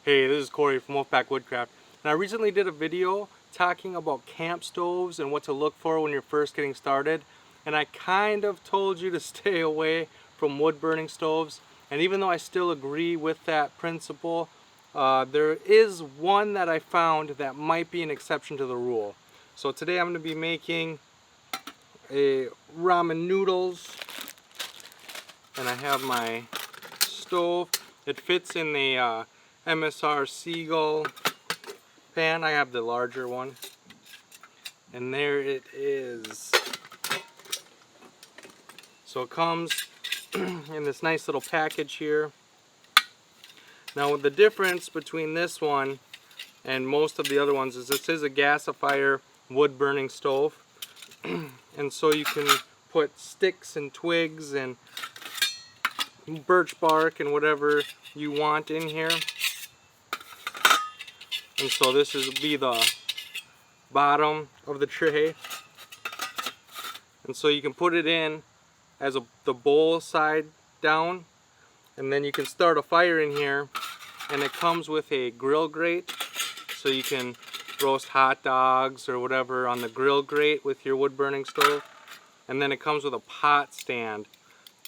Hey, this is Corey from Woodcraft, and I recently did a video talking about camp stoves and what to look for when you're first getting started, and I kind of told you to stay away from wood burning stoves, and even though I still agree with that principle, there is one that I found that might be an exception to the rule. So today I'm going to be making a ramen noodles, and I have my stove. It fits in the MSR Seagull pan. I have the larger one, and there it is. So it comes in this nice little package here. Now the difference between this one and most of the other ones is this is a gasifier wood burning stove, and so you can put sticks and twigs and birch bark and whatever you want in here. And so this will be the bottom of the tray, and so you can put it in as the bowl side down, and then you can start a fire in here, and it comes with a grill grate, so you can roast hot dogs or whatever on the grill grate with your wood burning stove. And then it comes with a pot stand,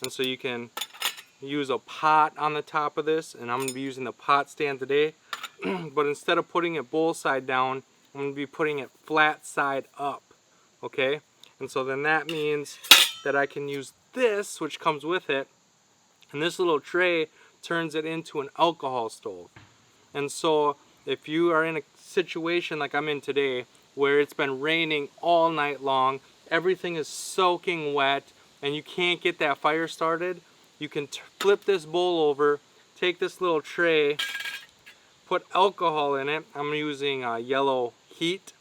and so you can use a pot on the top of this, and I'm going to be using the pot stand today. But instead of putting it bowl side down, I'm going to be putting it flat side up, okay? And so then that means that I can use this, which comes with it, and this little tray turns it into an alcohol stove. And so if you are in a situation like I'm in today, where it's been raining all night long, everything is soaking wet, and you can't get that fire started, you can flip this bowl over, take this little tray, put alcohol in it. I'm using yellow heat.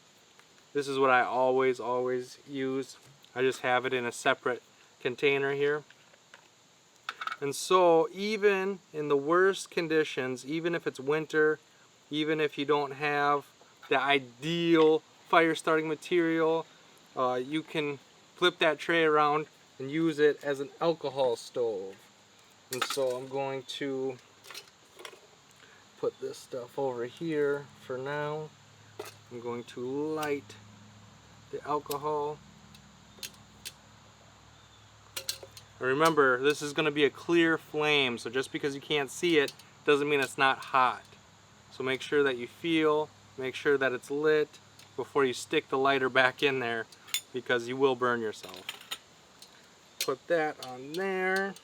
This is what I always use. I just have it in a separate container here. And so even in the worst conditions, even if it's winter, even if you don't have the ideal fire starting material, you can flip that tray around and use it as an alcohol stove. And so I'm going to put this stuff over here for now. I'm going to light the alcohol. And remember, this is going to be a clear flame, so just because you can't see it doesn't mean it's not hot. So make sure that you feel, make sure that it's lit before you stick the lighter back in there, because you will burn yourself. Put that on there.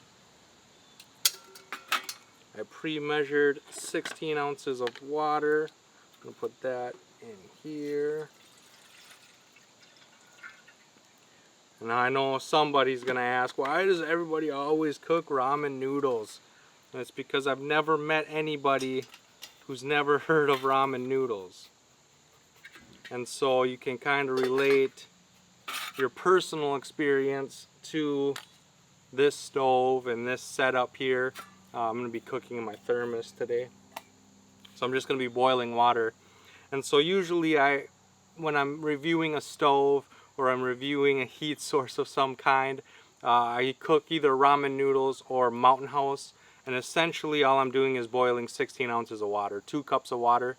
I pre-measured 16 ounces of water. I'm going to put that in here. And I know somebody's going to ask, why does everybody always cook ramen noodles? And it's because I've never met anybody who's never heard of ramen noodles. And so you can kind of relate your personal experience to this stove and this setup here. I'm going to be cooking in my thermos today. So I'm just going to be boiling water. And so usually when I'm reviewing a stove or I'm reviewing a heat source of some kind, I cook either ramen noodles or Mountain House. And essentially all I'm doing is boiling 16 ounces of water, 2 cups of water.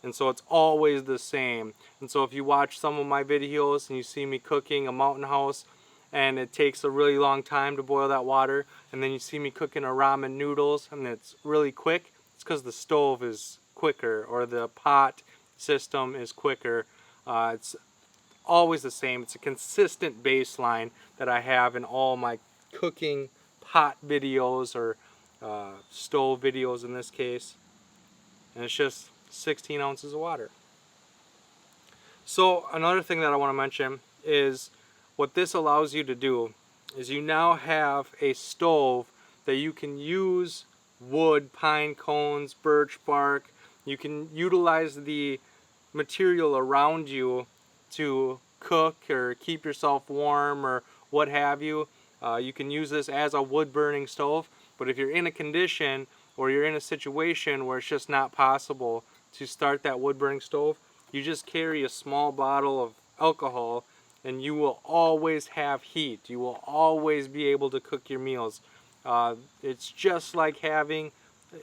And so it's always the same. And so if you watch some of my videos and you see me cooking a Mountain House, and it takes a really long time to boil that water, and then you see me cooking a ramen noodles and it's really quick, it's because the stove is quicker or the pot system is quicker. It's always the same. It's a consistent baseline that I have in all my cooking pot videos, or stove videos in this case, and it's just 16 ounces of water. So another thing that I want to mention is what this allows you to do is you now have a stove that you can use wood, pine cones, birch bark. You can utilize the material around you to cook or keep yourself warm or what have you. You can use this as a wood burning stove, but if you're in a condition or you're in a situation where it's just not possible to start that wood burning stove, you just carry a small bottle of alcohol and you will always have heat. You will always be able to cook your meals. It's just like having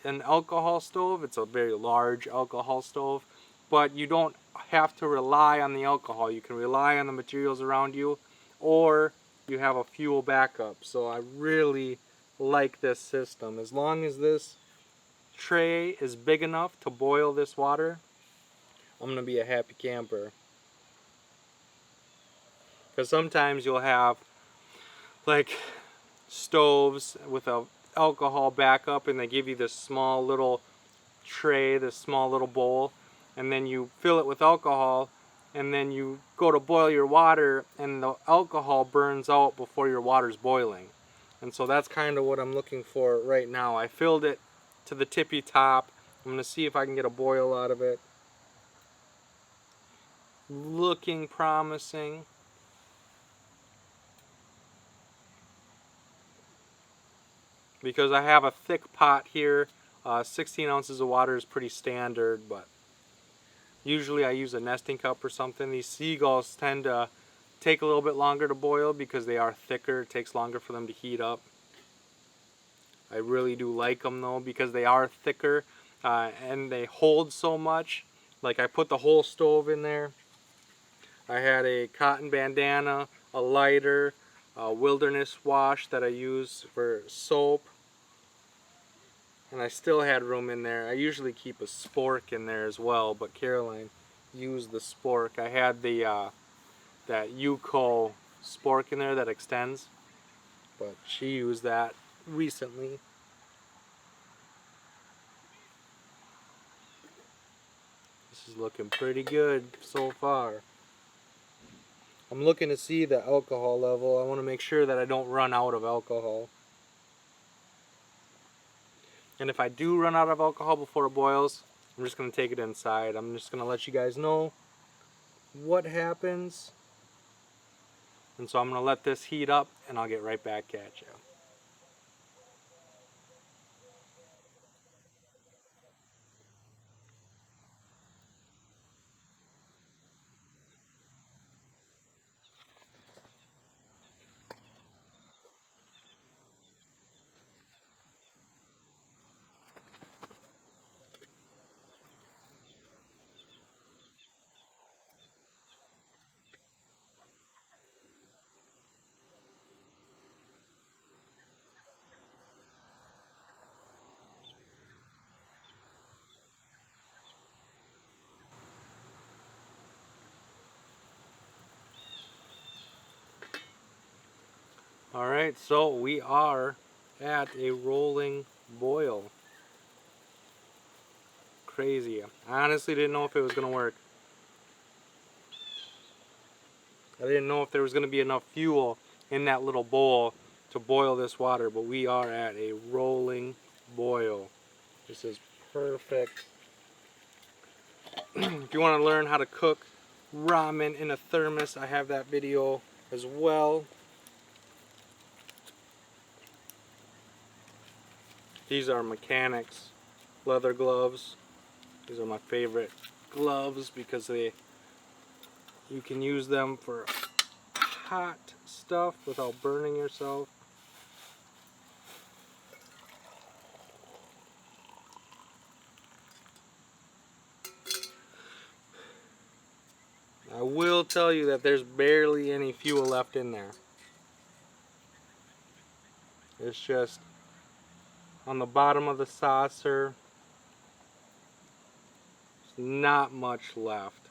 an alcohol stove. It's a very large alcohol stove, but you don't have to rely on the alcohol. You can rely on the materials around you, or you have a fuel backup. So I really like this system. As long as this tray is big enough to boil this water, I'm gonna be a happy camper. Because sometimes you'll have like stoves with a alcohol backup, and they give you this small little tray, this small little bowl, and then you fill it with alcohol, and then you go to boil your water and the alcohol burns out before your water's boiling. And so that's kind of what I'm looking for right now. I filled it to the tippy top. I'm going to see if I can get a boil out of it. Looking promising. Because I have a thick pot here. 16 ounces of water is pretty standard, but usually I use a nesting cup or something. These seagulls tend to take a little bit longer to boil because they are thicker. It takes longer for them to heat up. I really do like them though because they are thicker and they hold so much. Like I put the whole stove in there. I had a cotton bandana, a lighter, a wilderness wash that I use for soap. And I still had room in there. I usually keep a spork in there as well, but Caroline used the spork. I had the that Yuko spork in there that extends, but she used that recently. This is looking pretty good so far. I'm looking to see the alcohol level. I want to make sure that I don't run out of alcohol. And if I do run out of alcohol before it boils, I'm just going to take it inside. I'm just going to let you guys know what happens. And so I'm going to let this heat up and I'll get right back at you. Alright, so we are at a rolling boil. Crazy. I honestly didn't know if it was going to work. I didn't know if there was going to be enough fuel in that little bowl to boil this water, but we are at a rolling boil. This is perfect. If you want to learn how to cook ramen in a thermos, I have that video as well. These are mechanics leather gloves. These are my favorite gloves because you can use them for hot stuff without burning yourself. I will tell you that there's barely any fuel left in there. It's just on the bottom of the saucer. There's not much left.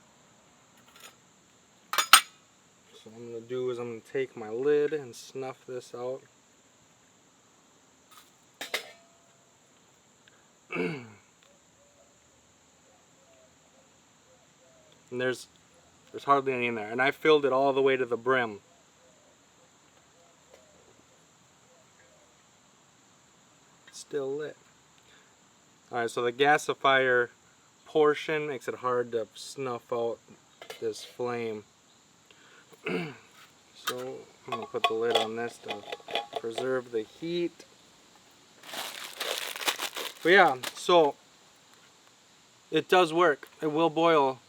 So what I'm going to do is I'm going to take my lid and snuff this out. And there's hardly any in there. And I filled it all the way to the brim. It's still lit. Alright, so the gasifier portion makes it hard to snuff out this flame. So I'm going to put the lid on this to preserve the heat. But yeah, so it does work. It will boil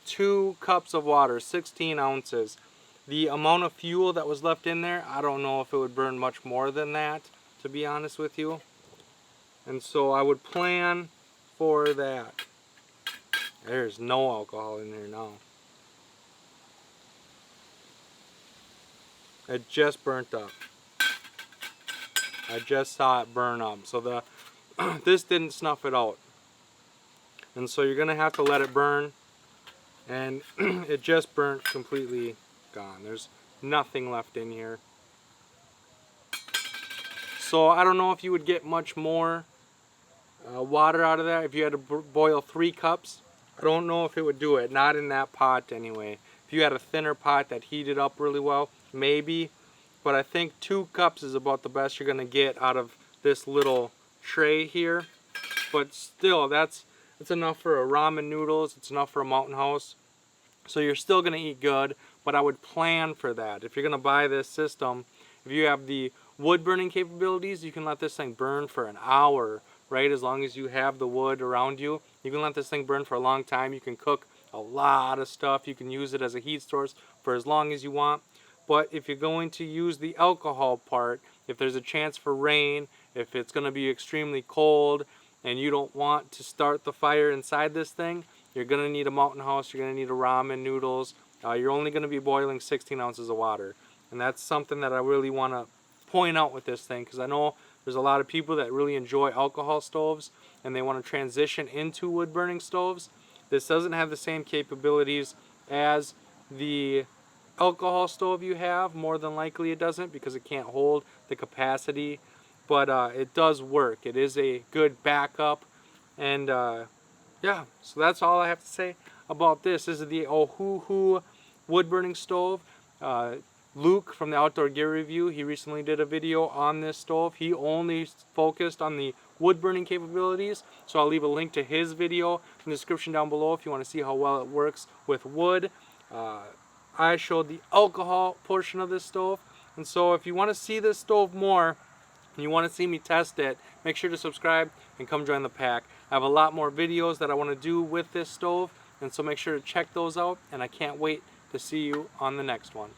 2 cups of water, 16 ounces. The amount of fuel that was left in there, I don't know if it would burn much more than that, to be honest with you. And so I would plan for that. There's no alcohol in there now. It just burnt up. I just saw it burn up. So the this didn't snuff it out. And so you're gonna have to let it burn, and it just burnt completely gone. There's nothing left in here. So I don't know if you would get much more water out of that if you had to boil 3 cups. I don't know if it would do it, not in that pot anyway. If you had a thinner pot that heated up really well, maybe, but I think 2 cups is about the best you're gonna get out of this little tray here. But still, it's enough for a ramen noodles, it's enough for a Mountain House. So you're still gonna eat good, but I would plan for that. If you're gonna buy this system, if you have the wood burning capabilities, you can let this thing burn for an hour, right? As long as you have the wood around you, you can let this thing burn for a long time. You can cook a lot of stuff. You can use it as a heat source for as long as you want. But if you're going to use the alcohol part, if there's a chance for rain, if it's going to be extremely cold, and you don't want to start the fire inside this thing, you're going to need a Mountain House, you're going to need a ramen noodles. You're only going to be boiling 16 ounces of water. And that's something that I really want to point out with this thing, because I know there's a lot of people that really enjoy alcohol stoves and they want to transition into wood burning stoves. This doesn't have the same capabilities as the alcohol stove you have. More than likely it doesn't, because it can't hold the capacity, but it does work. It is a good backup. And yeah, so that's all I have to say about this. This is the Ohuhu wood burning stove. Luke from the Outdoor Gear Review, he recently did a video on this stove. He only focused on the wood burning capabilities, so I'll leave a link to his video in the description down below if you want to see how well it works with wood. I showed the alcohol portion of this stove, and so if you want to see this stove more and you want to see me test it, make sure to subscribe and come join the pack. I have a lot more videos that I want to do with this stove, and so make sure to check those out, and I can't wait to see you on the next one.